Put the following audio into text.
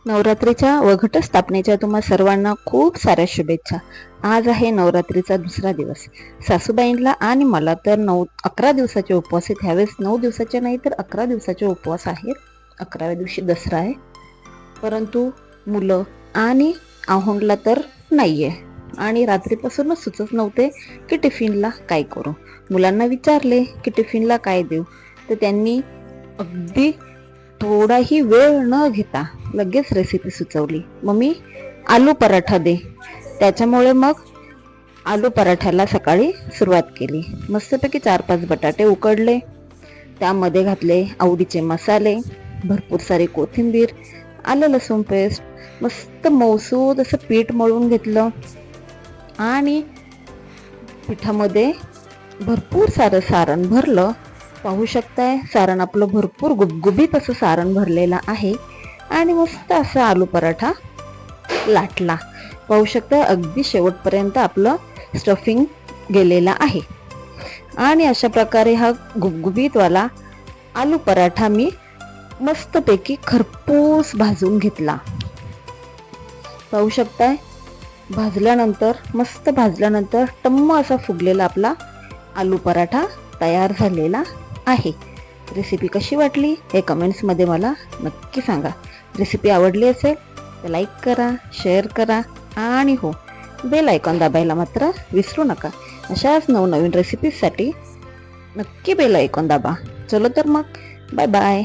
नवरात्रीच्या व घटस्थापनेच्या तुम्हा सर्वांना खूप साऱ्या शुभेच्छा. आज आहे नवरात्रीचा दुसरा दिवस. सासूबाईंना आणि मला तर 11 दिवसाचे उपवास आहेत. ह्यावेळेस 9 दिवसाचे नाही तर 11 दिवसाचे उपवास आहेत. 11व्या दिवशी दसरा आहे. परंतु मुलं आणि आहोंडला तर नाहीये आणि रात्रीपासूनच सुचत नव्हते की टिफिनला काय करू. मुलांना विचारले की टिफिनला काय देऊ, तर त्यांनी अगदी थोडाही वेळ न घेता लगेच रेसिपी सुचवली, मम्मी आलू पराठा दे. त्याच्यामुळे मग आलू पराठ्याला सकाळी सुरुवात केली. मस्तपैकी 4-5 बटाटे उकडले, त्यामध्ये घातले आवडीचे मसाले, भरपूर सारी कोथिंबीर, आलं लसूण पेस्ट, मस्त मौसूद असं पीठ मळून घेतलं आणि पिठामध्ये भरपूर सारं सारण भरलं. पाहू शकताय सारण आपलं भरपूर गुबगुबीत असं सारण भरलेलं आहे आणि मस्त असा आलू पराठा लाटला. पाहू शकताय अगदी शेवटपर्यंत आपलं स्टफिंग गेलेला आहे आणि अशा प्रकारे हा गुबगुबीतवाला आलू पराठा मी मस्तपैकी खरपूस भाजून घेतला. पाहू शकताय मस्त भाजल्यानंतर टम्म असा फुगलेला आपला आलू पराठा तयार झालेला आहे. रेसिपी कशी वाटली हे कमेंट्समध्ये मला नक्की सांगा. रेसिपी आवडली असेल तर लाईक करा, शेअर करा आणि हो, बेल आयकॉन दाबायला मात्र विसरू नका. अशाच नवनवीन रेसिपीजसाठी नक्की बेल आयकॉन दाबा. चलो तर मग, बाय बाय.